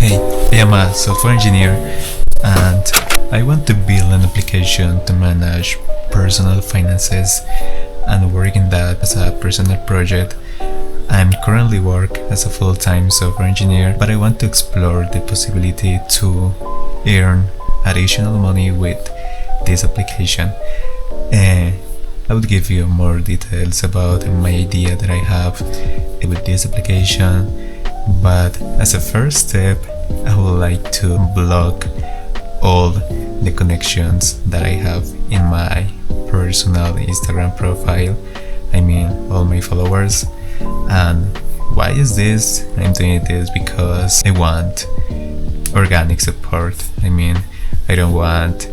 Hey, I am a software engineer and I want to build an application to manage personal finances and work in that as a personal project. I'm currently work as a full-time software engineer, but I want to explore the possibility to earn additional money with this application. I will give you more details about my idea that I have with this application, but as a first step I would like to block all the connections that I have in my personal Instagram profile. I mean all my followers. And why is this? I'm doing this because I want organic support. I mean, I don't want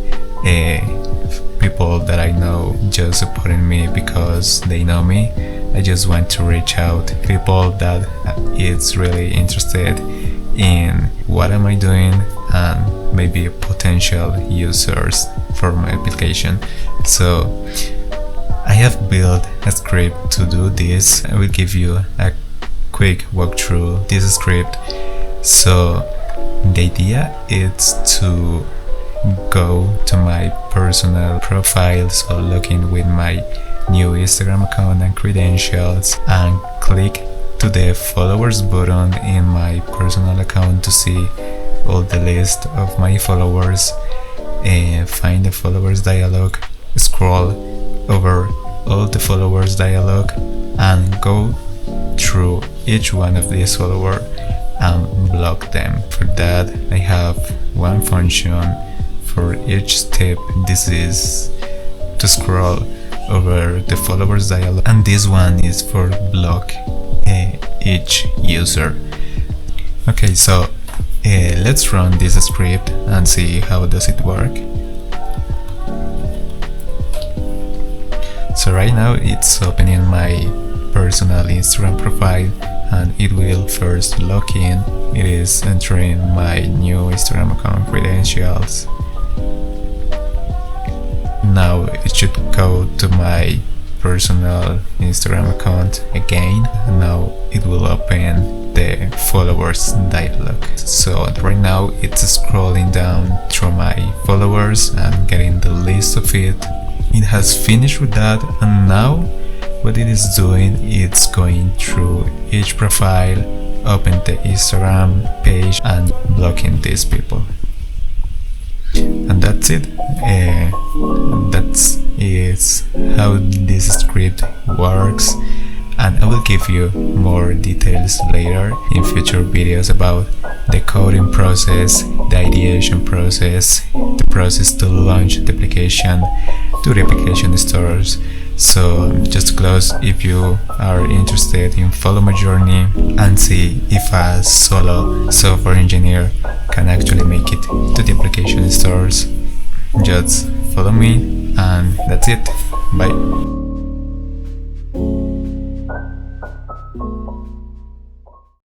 people that I know just supporting me because they know me. I just want to reach out to people that is really interested in what am I doing and maybe potential users for my application. So I have built a script to do this. I will give you a quick walkthrough this script. So the idea is to go to my personal profile, so log in with my new Instagram account and credentials, and click to the followers button in my personal account to see all the list of my followers, and find the followers dialog, scroll over all the followers dialog and go through each one of these followers and block them. For that I have one function for each step. This is to scroll over the followers dialog, and this one is for block each user. Okay, so let's run this script and see how does it work. So right now it's opening my personal Instagram profile and it will first log in. It is entering my new Instagram account credentials. Now it should go to my personal Instagram account again, and now it will open the followers dialog. So right now it's scrolling down through my followers and getting the list of it. It has finished with that, and now what it is doing, it's going through each profile, open the Instagram page and blocking these people. And that's it. That's how this script works, and I will give you more details later in future videos about the coding process, the ideation process, the process to launch the application to the application stores. So just to close, if you are interested in follow my journey and see if a solo software engineer can actually make it to the application stores, just follow me, and that's it. Bye.